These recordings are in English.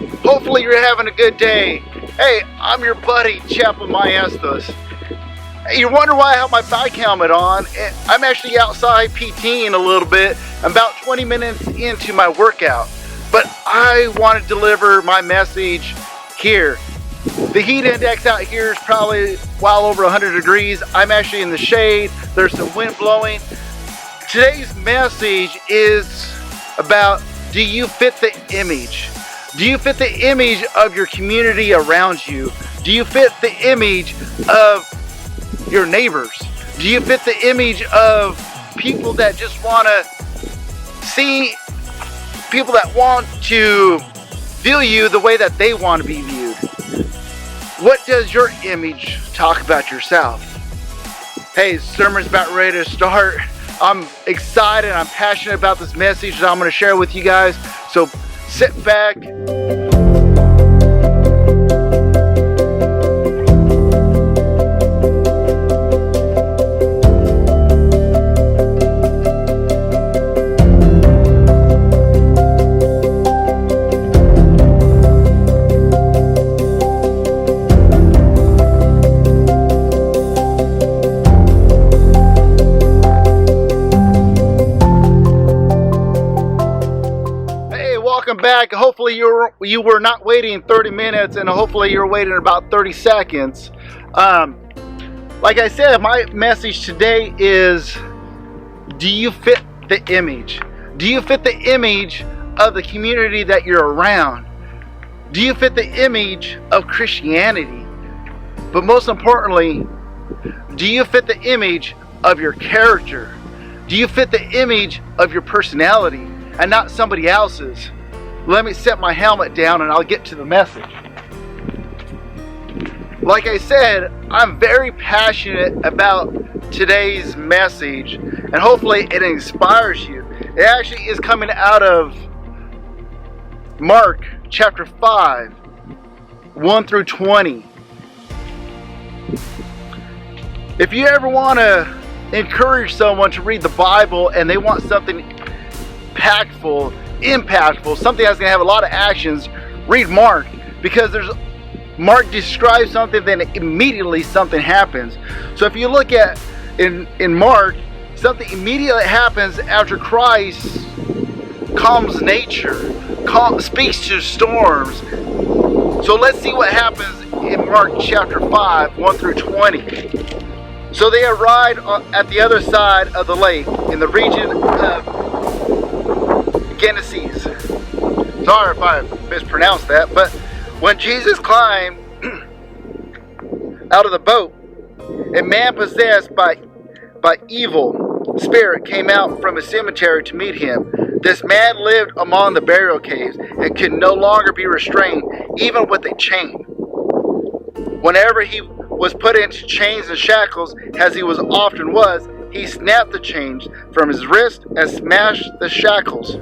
Hopefully you're having a good day. Hey, I'm your buddy, Chaplain Maestos. You wonder why I have my bike helmet on? I'm actually outside PTing a little bit, about 20 minutes into my workout. But I want to deliver my message here. The heat index out here is probably well over 100 degrees. I'm actually in the shade. There's some wind blowing. Today's message is about, do you fit the image? Do you fit the image of your community around you? Do you fit the image of your neighbors? Do you fit the image of people that just want to see, people that want to view you the way that they want to be viewed? What does your image talk about yourself? Hey, sermon's about ready to start. I'm excited, I'm passionate about this message that I'm going to share with you guys. So sit back. Back. Hopefully you were not waiting 30 minutes, and hopefully you're waiting about 30 seconds. Like I said, my message today is, do you fit the image? Do you fit the image of the community that you're around? Do you fit the image of Christianity? But most importantly, do you fit the image of your character? Do you fit the image of your personality and not somebody else's? Let me set my helmet down and I'll get to the message. Like I said, I'm very passionate about today's message, and hopefully it inspires you. It actually is coming out of Mark chapter 5, 1 through 20. If you ever want to encourage someone to read the Bible and they want something impactful, something that's going to have a lot of actions, read Mark, because Mark describes something, then immediately something happens. So if you look at in Mark, something immediately happens after Christ calms nature, speaks to storms. So let's see what happens in Mark chapter 5, 1 through 20. So they arrived at the other side of the lake in the region of Gennesaret. Sorry if I mispronounced that, but when Jesus climbed out of the boat, a man possessed by evil spirit came out from a cemetery to meet him. This man lived among the burial caves and could no longer be restrained, even with a chain. Whenever he was put into chains and shackles, as he often was, he snapped the chains from his wrist and smashed the shackles.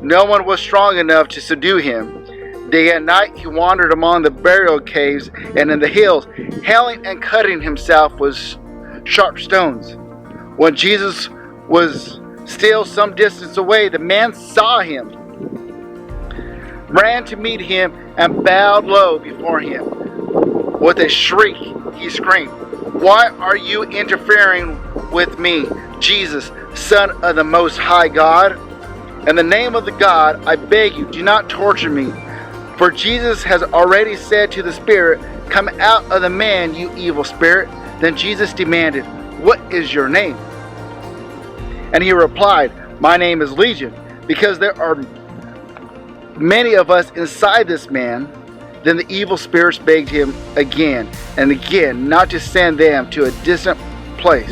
No one was strong enough to subdue him. Day and night he wandered among the burial caves and in the hills, hailing and cutting himself with sharp stones. When Jesus was still some distance away, the man saw him, ran to meet him, and bowed low before him. With a shriek, he screamed, "Why are you interfering with me, Jesus, Son of the Most High God? In the name of the God, I beg you, do not torture me." For Jesus has already said to the spirit, "Come out of the man, you evil spirit." Then Jesus demanded, "What is your name?" And he replied, "My name is Legion, because there are many of us inside this man." Then the evil spirits begged him again and again not to send them to a distant place.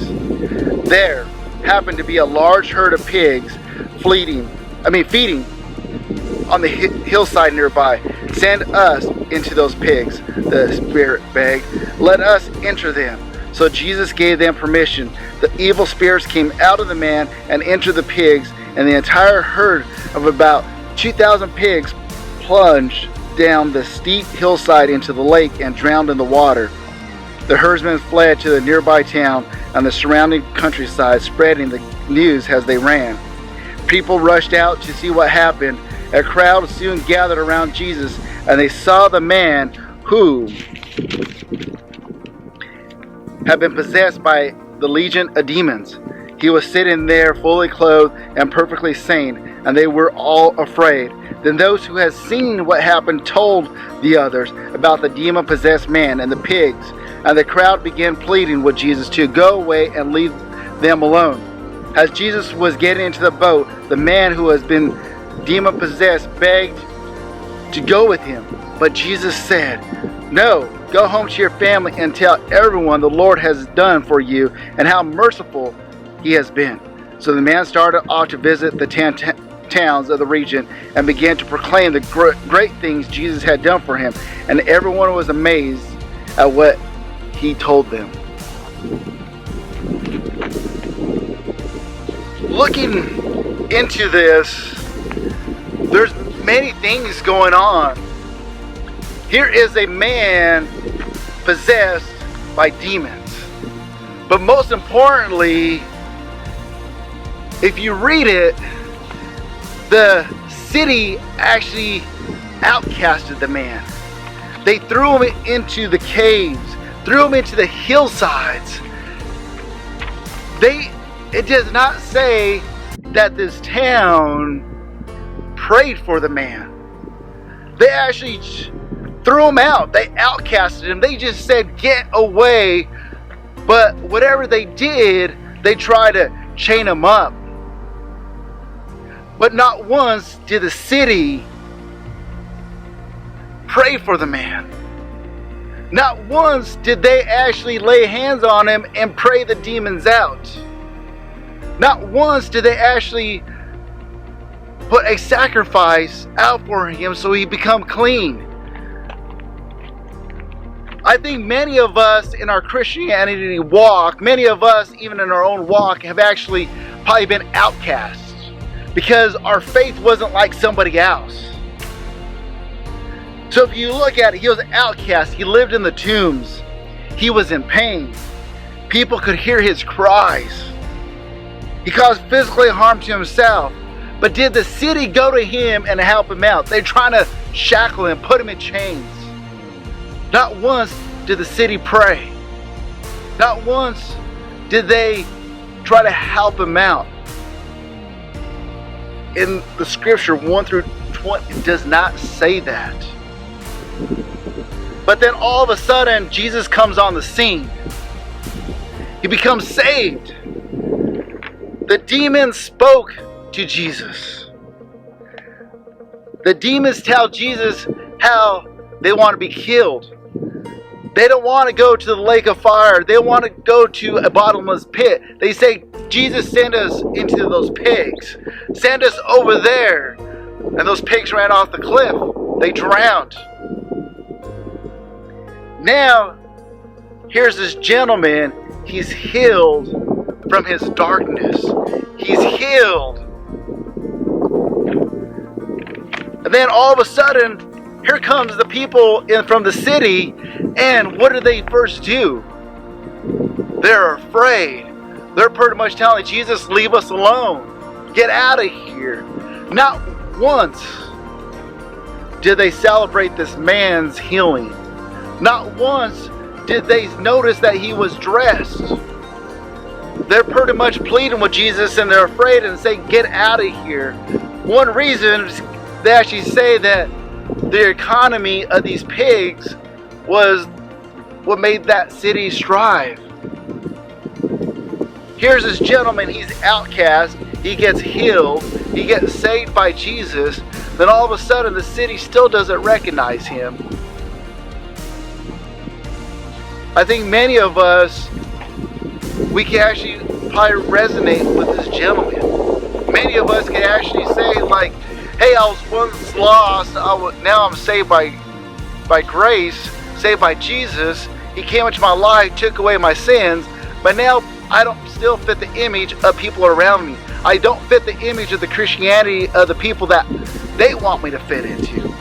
There happened to be a large herd of pigs feeding on the hillside nearby. "Send us into those pigs," the spirit begged. "Let us enter them." So Jesus gave them permission. The evil spirits came out of the man and entered the pigs, and the entire herd of about 2,000 pigs plunged down the steep hillside into the lake and drowned in the water. The herdsmen fled to the nearby town and the surrounding countryside, spreading the news as they ran. People rushed out to see what happened, A crowd soon gathered around Jesus, and they saw the man who had been possessed by the legion of demons. He was sitting there fully clothed and perfectly sane, and they were all afraid. Then those who had seen what happened told the others about the demon-possessed man and the pigs, and the crowd began pleading with Jesus to go away and leave them alone. As Jesus was getting into the boat, the man who has been demon-possessed begged to go with him. But Jesus said, "No, go home to your family and tell everyone the Lord has done for you and how merciful He has been." So the man started off to visit the towns of the region and began to proclaim the great things Jesus had done for him, and everyone was amazed at what he told them. Looking into this, there's many things going on. Here is a man possessed by demons. But most importantly, if you read it, the city actually outcasted the man. They threw him into the caves, threw him into the hillsides. It does not say that this town prayed for the man. They actually threw him out. They outcasted him. They just said, "Get away." But whatever they did, they tried to chain him up. But not once did the city pray for the man. Not once did they actually lay hands on him and pray the demons out. Not once did they actually put a sacrifice out for him so he become clean. I think many of us in our Christianity walk, many of us even in our own walk, have actually probably been outcasts because our faith wasn't like somebody else. So if you look at it, he was an outcast. He lived in the tombs. He was in pain. People could hear his cries. He caused physical harm to himself. But did the city go to him and help him out? They're trying to shackle him, put him in chains. Not once did the city pray. Not once did they try to help him out. In the scripture 1 through 20, it does not say that. But then all of a sudden, Jesus comes on the scene. He becomes saved. The demons spoke to Jesus. The demons tell Jesus how they want to be killed. They don't want to go to the lake of fire. They want to go to a bottomless pit. They say, "Jesus, send us into those pigs. Send us over there." And those pigs ran off the cliff. They drowned. Now, here's this gentleman. He's healed from his darkness. He's healed. And then all of a sudden, here comes the people from the city, and what do they first do? They're afraid. They're pretty much telling Jesus, "Leave us alone. Get out of here." Not once did they celebrate this man's healing. Not once did they notice that he was dressed. They're pretty much pleading with Jesus, and they're afraid and say, "Get out of here." One reason they actually say that the economy of these pigs was what made that city strive. Here's this gentleman, he's outcast, he gets healed, he gets saved by Jesus, then all of a sudden the city still doesn't recognize him. I think many of us, we can actually probably resonate with this gentleman. Many of us can actually say, like, "Hey, I was once lost, now I'm saved by grace, saved by Jesus. He came into my life, took away my sins, but now I don't still fit the image of people around me. I don't fit the image of the Christianity of the people that they want me to fit into."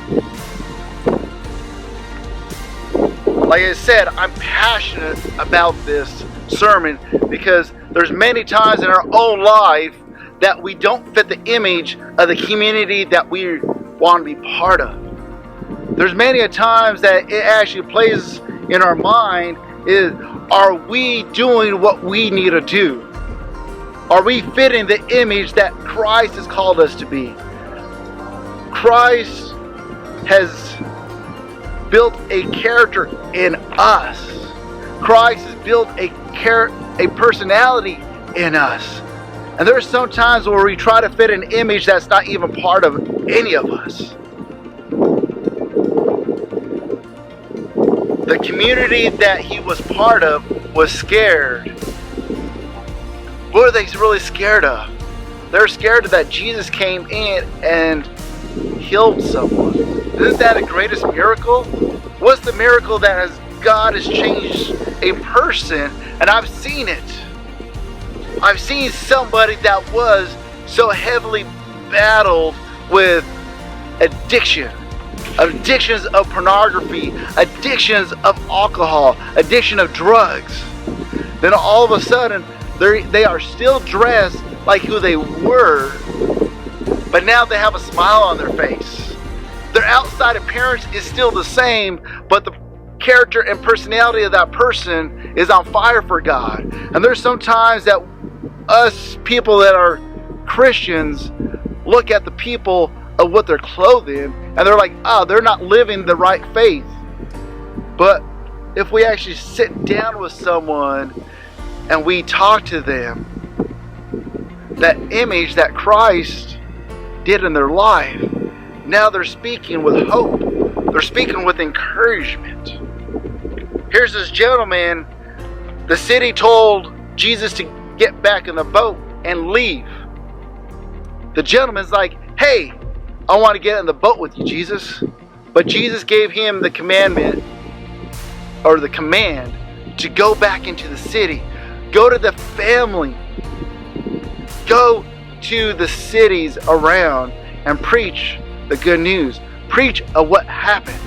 Like I said, I'm passionate about this sermon because there's many times in our own life that we don't fit the image of the community that we want to be part of. There's many a times that it actually plays in our mind is, are we doing what we need to do? Are we fitting the image that Christ has called us to be? Christ has built a character in us. Christ has built a personality in us. And there's some times where we try to fit an image that's not even part of any of us. The community that he was part of was scared. What are they really scared of? They're scared that Jesus came in and healed someone. Isn't that the greatest miracle? What's the miracle that God has changed a person? And I've seen it. I've seen somebody that was so heavily battled with addiction. Addictions of pornography, addictions of alcohol, addiction of drugs. Then all of a sudden, they are still dressed like who they were, but now they have a smile on their face. Their outside appearance is still the same, but the character and personality of that person is on fire for God. And there's sometimes that us people that are Christians look at the people of what they're clothing and they're like, they're not living the right faith. But if we actually sit down with someone and we talk to them, that image that Christ did in their life, now they're speaking with hope. They're speaking with encouragement. Here's this gentleman. The city told Jesus to get back in the boat and leave. The gentleman's like, hey, I want to get in the boat with you, Jesus. But Jesus gave him the commandment, or the command, to go back into the city. Go to the family. Go to the cities around and preach the good news. Preach of what happened.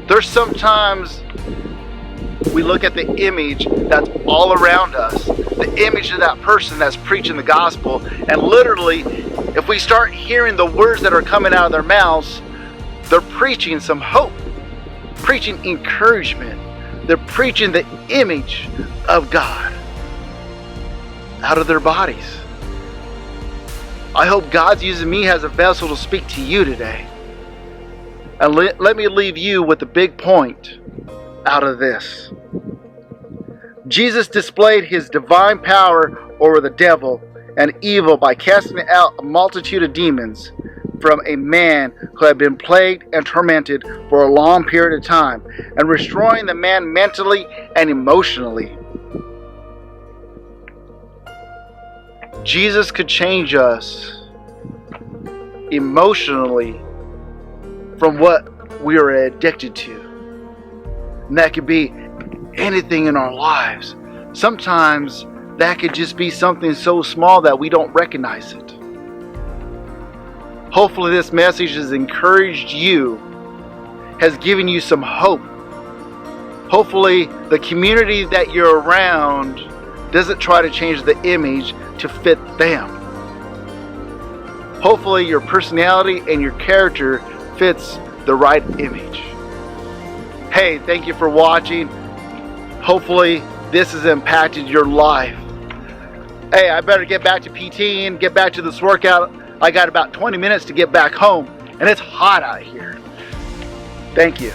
There's sometimes we look at the image that's all around us, the image of that person that's preaching the gospel, and literally, if we start hearing the words that are coming out of their mouths, they're preaching some hope, preaching encouragement. They're preaching the image of God out of their bodies. I hope God's using me as a vessel to speak to you today. And let me leave you with the big point out of this. Jesus displayed his divine power over the devil and evil by casting out a multitude of demons from a man who had been plagued and tormented for a long period of time, and restoring the man mentally and emotionally. Jesus could change us emotionally from what we are addicted to. And that could be anything in our lives. Sometimes that could just be something so small that we don't recognize it. Hopefully this message has encouraged you, has given you some hope. Hopefully the community that you're around doesn't try to change the image to fit them. Hopefully your personality and your character fits the right image. Hey, thank you for watching. Hopefully this has impacted your life. Hey, I better get back to PT and get back to this workout. I got about 20 minutes to get back home, and it's hot out here. Thank you.